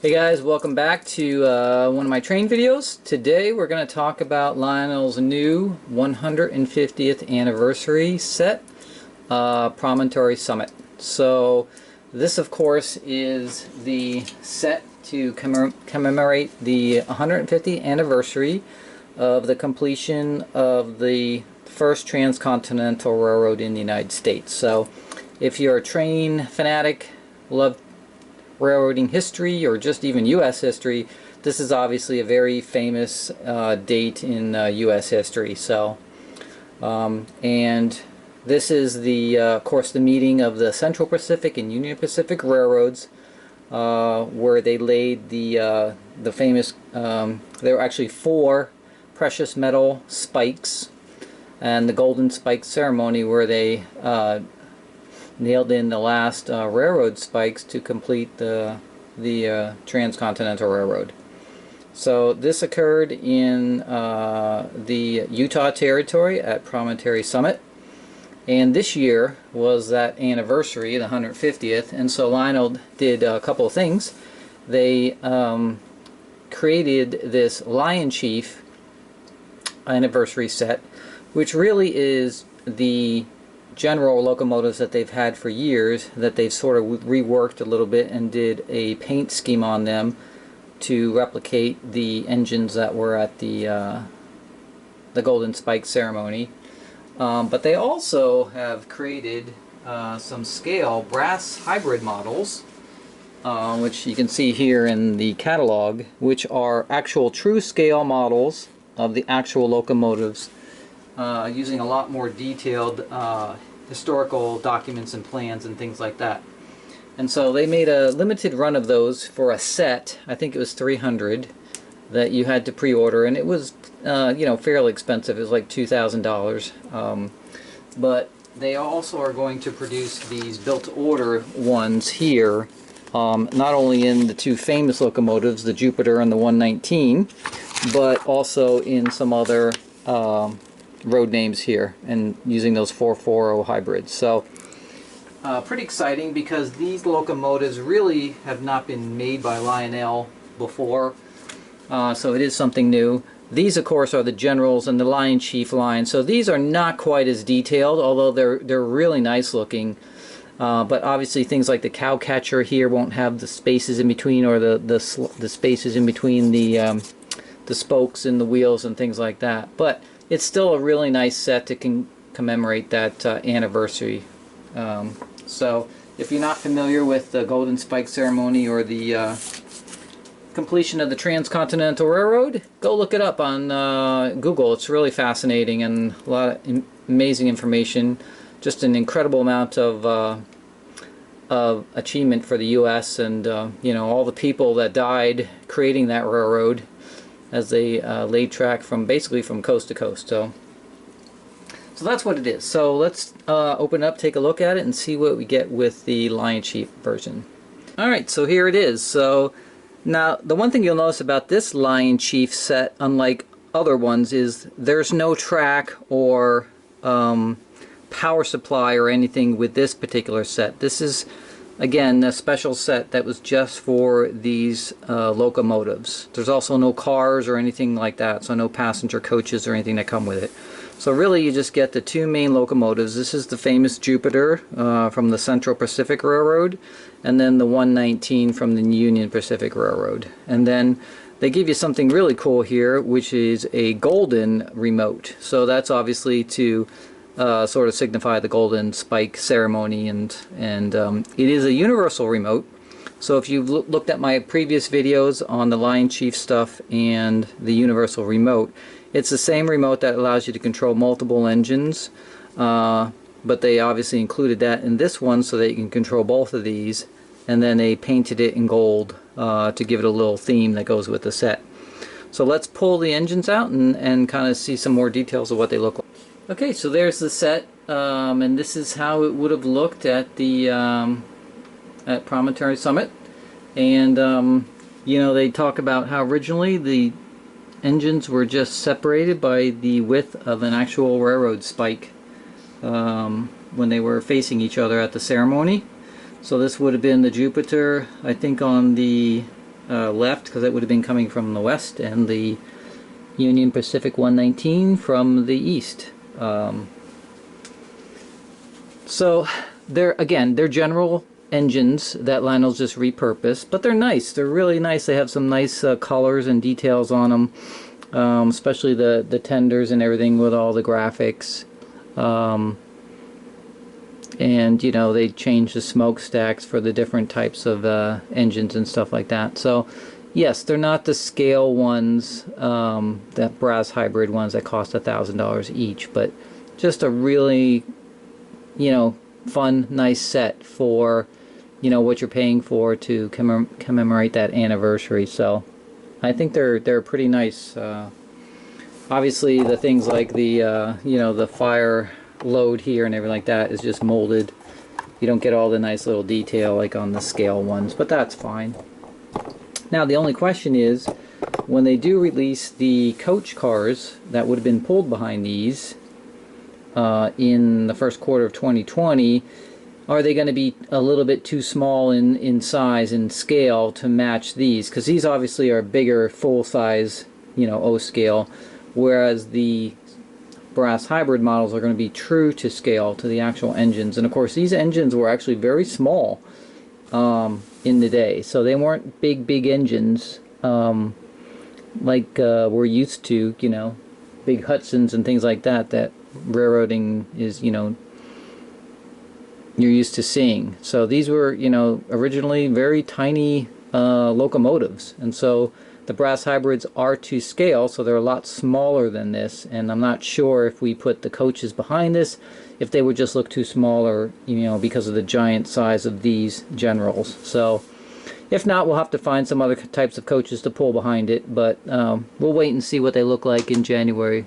Hey guys, welcome back to one of my train videos. Today we're going to talk about Lionel's new 150th anniversary set, Promontory Summit. So this of course is the set to commemorate the 150th anniversary of the completion of the first transcontinental railroad in the United States. So if you're a train fanatic, love railroading history or just even U.S. history, this is obviously a very famous date in U.S. history. So, and this is the, of course, the meeting of the Central Pacific and Union Pacific Railroads, where they laid the famous. There were actually 4 precious metal spikes, and the Golden Spike ceremony, where they nailed in the last railroad spikes to complete the Transcontinental Railroad. So this occurred in the Utah Territory at Promontory Summit, and this year was that anniversary, the 150th, and so Lionel did a couple of things. They created this Lionchief anniversary set, which really is the general locomotives that they've had for years, that they've sort of reworked a little bit and did a paint scheme on them to replicate the engines that were at the Golden Spike ceremony. But they also have created some scale brass hybrid models, which you can see here in the catalog, which are actual true scale models of the actual locomotives, using a lot more detailed historical documents and plans and things like that. And so they made a limited run of those for a set. I think it was 300 that you had to pre-order, and it was you know, fairly expensive. It was like $2,000. But they also are going to produce these built-to-order ones here, not only in the 2 famous locomotives, the Jupiter and the 119, but also in some other road names here, and using those 440 hybrids. So pretty exciting, because these locomotives really have not been made by Lionel before, so it is something new. These of course are the Generals and the Lionchief line, so these are not quite as detailed, although they're really nice looking. But obviously things like the cow catcher here won't have the spaces in between, or the spaces in between the spokes and the wheels and things like that. But it's still a really nice set to commemorate that anniversary. So if you're not familiar with the Golden Spike ceremony or the completion of the Transcontinental Railroad, go look it up on Google. It's really fascinating and a lot of amazing information. Just an incredible amount of achievement for the U.S. and you know, all the people that died creating that railroad, as they laid track from basically from coast to coast. So that's what it is. So let's open up, take a look at it, and see what we get with the Lionchief version. Alright, so here it is. So now the one thing you'll notice about this Lionchief set, unlike other ones, is there's no track or power supply or anything with this particular set. This is, again, a special set that was just for these locomotives. There's also no cars or anything like that, so no passenger coaches or anything that come with it. So really you just get the 2 main locomotives. This is the famous Jupiter from the Central Pacific Railroad, and then the 119 from the Union Pacific Railroad. And then they give you something really cool here, which is a golden remote. So that's obviously to sort of signify the Golden Spike ceremony, and it is a universal remote. So if you've looked at my previous videos on the Lionchief stuff and the universal remote, it's the same remote that allows you to control multiple engines, but they obviously included that in this one so that you can control both of these, and then they painted it in gold to give it a little theme that goes with the set. So let's pull the engines out and kind of see some more details of what they look like. Okay, so there's the set, and this is how it would have looked at the at Promontory Summit. And you know, they talk about how originally the engines were just separated by the width of an actual railroad spike when they were facing each other at the ceremony. So this would have been the Jupiter, I think, on the left, because it would have been coming from the west, and the Union Pacific 119 from the east. So they're general engines that Lionel's just repurposed, but they're nice. They're really nice. They have some nice colors and details on them, especially the tenders and everything with all the graphics. And you know, they changed the smokestacks for the different types of engines and stuff like that. So yes, they're not the scale ones, that brass hybrid ones that cost $1,000 each, but just a really, you know, fun, nice set for, you know, what you're paying for to commemorate that anniversary. So I think they're pretty nice. Obviously, the things like the you know, the fire load here and everything like that is just molded. You don't get all the nice little detail like on the scale ones, but that's fine. Now the only question is, when they do release the coach cars that would have been pulled behind these in the first quarter of 2020, are they going to be a little bit too small in size and scale to match these? Because these obviously are bigger, full size, you know, O scale, whereas the brass hybrid models are going to be true to scale to the actual engines. And of course, these engines were actually very small in the day, so they weren't big engines like we're used to, you know, big Hudsons and things like that railroading is, you know, you're used to seeing. So these were, you know, originally very tiny locomotives, and so the brass hybrids are to scale, so they're a lot smaller than this, and I'm not sure if we put the coaches behind this, if they would just look too small, or, you know, because of the giant size of these generals. So if not, we'll have to find some other types of coaches to pull behind it, but we'll wait and see what they look like in January.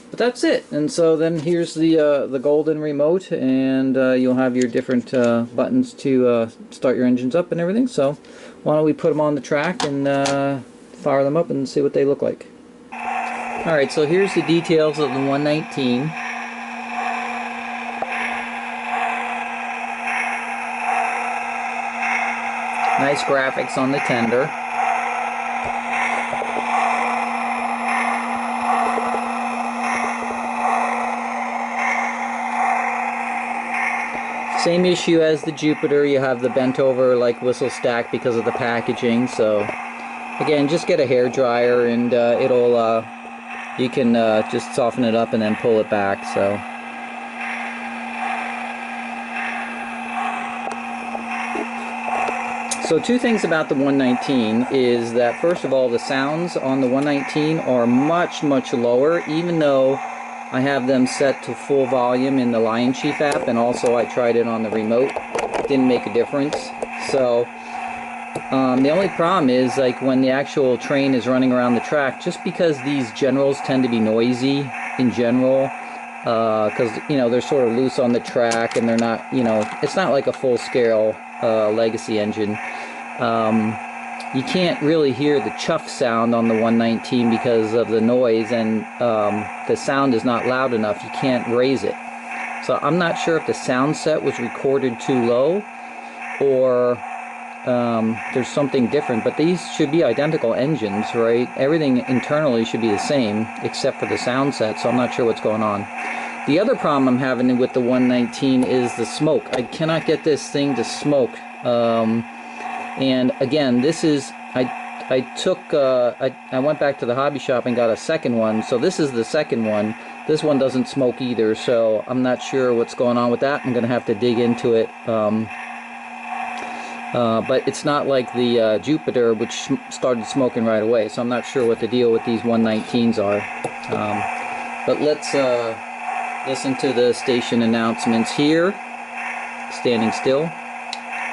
But that's it. And so then here's the golden remote, and you'll have your different buttons to start your engines up and everything. So why don't we put them on the track and fire them up and see what they look like. Alright, so here's the details of the 119. Nice graphics on the tender. Same issue as the Jupiter, you have the bent over like whistle stack because of the packaging. So again, just get a hair dryer and it'll you can just soften it up and then pull it back. So two things about the 119 is that, first of all, the sounds on the 119 are much lower, even though I have them set to full volume in the Lionchief app, and also I tried it on the remote. Didn't make a difference. So the only problem is, like, when the actual train is running around the track, just because these generals tend to be noisy in general, because, you know, they're sort of loose on the track and they're not, you know, it's not like a full scale legacy engine. You can't really hear the chuff sound on the 119 because of the noise, and the sound is not loud enough. You can't raise it. So I'm not sure if the sound set was recorded too low, or there's something different, but these should be identical engines, right? Everything internally should be the same except for the sound set, so I'm not sure what's going on. The other problem I'm having with the 119 is the smoke. I cannot get this thing to smoke. And again, this is, I went back to the hobby shop and got a second one, so this is the second one. This one doesn't smoke either, so I'm not sure what's going on with that. I'm going to have to dig into it. But it's not like the Jupiter, which started smoking right away, so I'm not sure what the deal with these 119s are. But let's listen to the station announcements here. Standing still.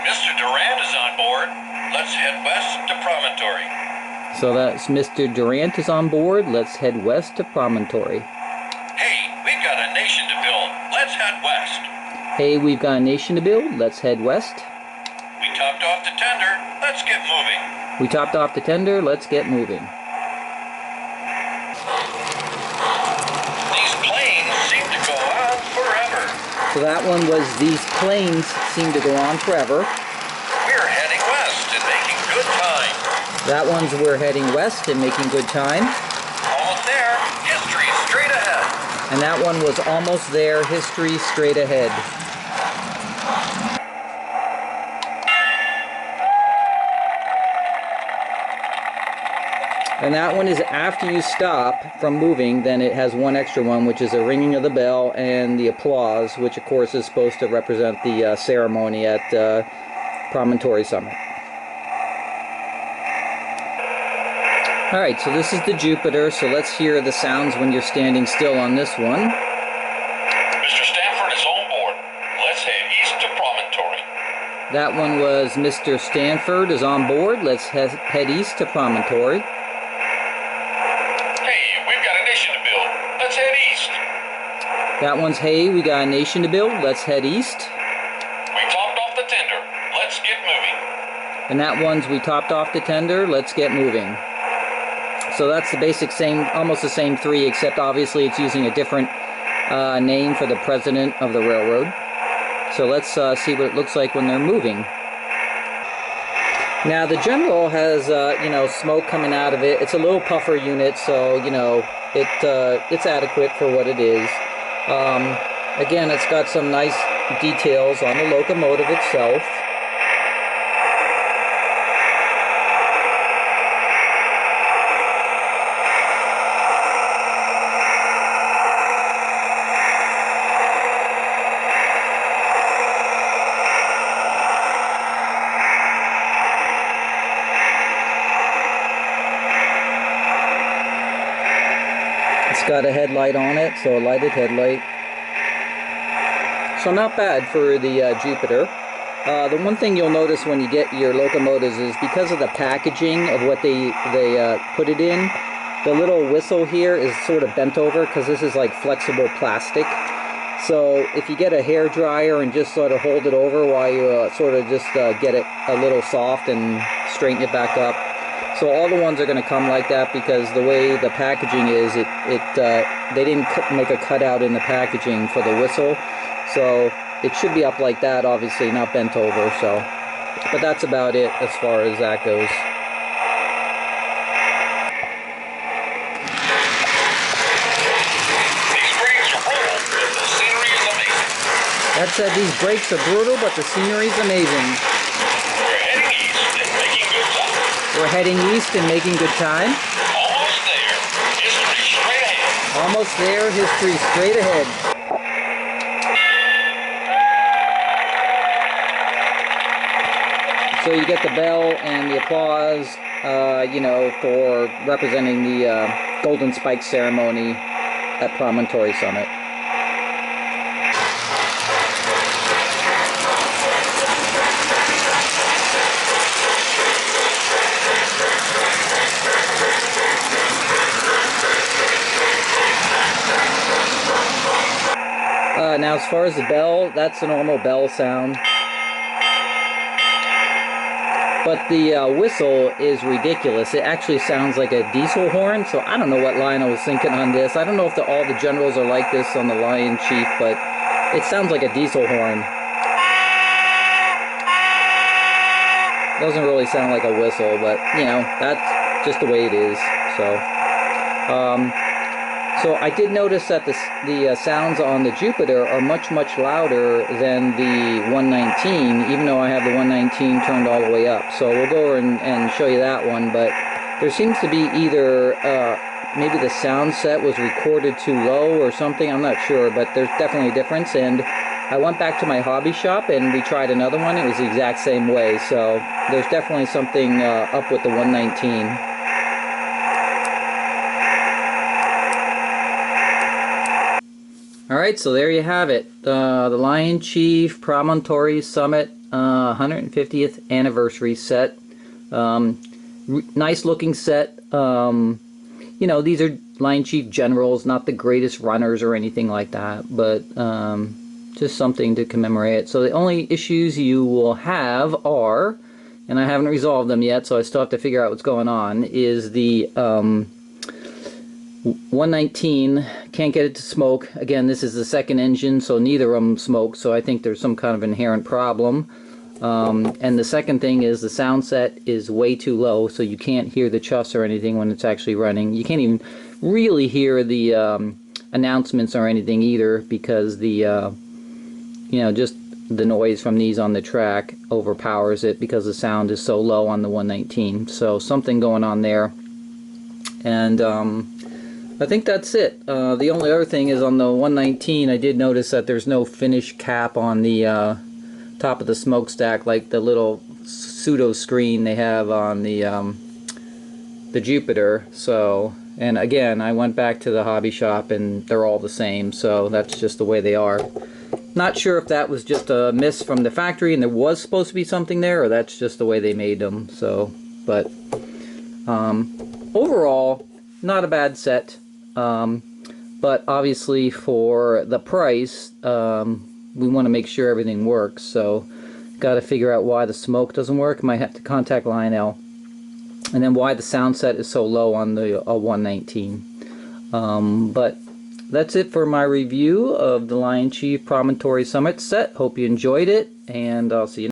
Mr. Durant is on board. Let's head west to Promontory. So that's Mr. Durant is on board. Let's head west to Promontory. Hey, we've got a nation to build. Let's head west. Hey, we've got a nation to build. Let's head west. We topped off the tender. Let's get moving. We topped off the tender. Let's get moving. These planes seem to go on forever. So that one was these planes seem to go on forever. We're heading west and making good time. That one's we're heading west and making good time. Almost there. History straight ahead. And that one was almost there. History straight ahead. And that one is after you stop from moving, then it has one extra one, which is a ringing of the bell and the applause, which of course is supposed to represent the ceremony at Promontory Summit. Alright, so this is the Jupiter, so let's hear the sounds when you're standing still on this one. Mr. Stanford is on board. Let's head east to Promontory. That one was Mr. Stanford is on board. Let's head east to Promontory. Hey, we've got a nation to build. Let's head east. That one's hey, we got a nation to build. Let's head east. We topped off the tender. Let's get moving. And that one's we topped off the tender. Let's get moving. So that's the basic same, almost the same three, except obviously it's using a different name for the president of the railroad. So let's see what it looks like when they're moving. Now the general has, you know, smoke coming out of it. It's a little puffer unit, so you know it's adequate for what it is. Again, it's got some nice details on the locomotive itself. It's got a headlight on it, so a lighted headlight. So not bad for the Jupiter. The one thing you'll notice when you get your locomotives is because of the packaging of what they put it in, the little whistle here is sort of bent over because this is like flexible plastic. So if you get a hair dryer and just sort of hold it over while you sort of just get it a little soft and straighten it back up. So all the ones are going to come like that because the way the packaging is, they didn't make a cutout in the packaging for the whistle. So it should be up like that, obviously, not bent over. So, but that's about it as far as that goes. These brakes are brutal, but the scenery is amazing. That said, these brakes are brutal, but the scenery is amazing. We're heading east and making good time. We're heading east and making good time. Almost there. History straight ahead. Almost there. History straight ahead. So you get the bell and the applause, you know, for representing the Golden Spike ceremony at Promontory Summit. Now as far as the bell, that's a normal bell sound. But the whistle is ridiculous. It actually sounds like a diesel horn, so I don't know what Lionel was thinking on this. I don't know if all the generals are like this on the Lionchief, but it sounds like a diesel horn. Doesn't really sound like a whistle, but you know, that's just the way it is. So I did notice that the sounds on the Jupiter are much louder than the 119, even though I have the 119 turned all the way up. So we'll go over and show you that one, but there seems to be either maybe the sound set was recorded too low or something, I'm not sure, but there's definitely a difference. And I went back to my hobby shop and we tried another one. It was the exact same way, so there's definitely something up with the 119. Alright, so there you have it. The Lionchief Promontory Summit 150th anniversary set. Nice looking set. You know, these are Lionchief generals, not the greatest runners or anything like that, but just something to commemorate it. So the only issues you will have are, and I haven't resolved them yet, so I still have to figure out what's going on, is the 119, can't get it to smoke. Again, this is the second engine, so neither of them smoke, so I think there's some kind of inherent problem. And the second thing is the sound set is way too low, so you can't hear the chuffs or anything when it's actually running. You can't even really hear the announcements or anything either, because the just the noise from these on the track overpowers it because the sound is so low on the 119. So something going on there. And I think that's it. The only other thing is on the 119, I did notice that there's no finish cap on the top of the smokestack, like the little pseudo screen they have on the Jupiter. So, and again, I went back to the hobby shop and they're all the same, so that's just the way they are. Not sure if that was just a miss from the factory and there was supposed to be something there, or that's just the way they made them. So, but overall, not a bad set. But obviously for the price, we want to make sure everything works. So, got to figure out why the smoke doesn't work. Might have to contact Lionel. And then why the sound set is so low on the 119. But that's it for my review of the Lionchief Promontory Summit set. Hope you enjoyed it, and I'll see you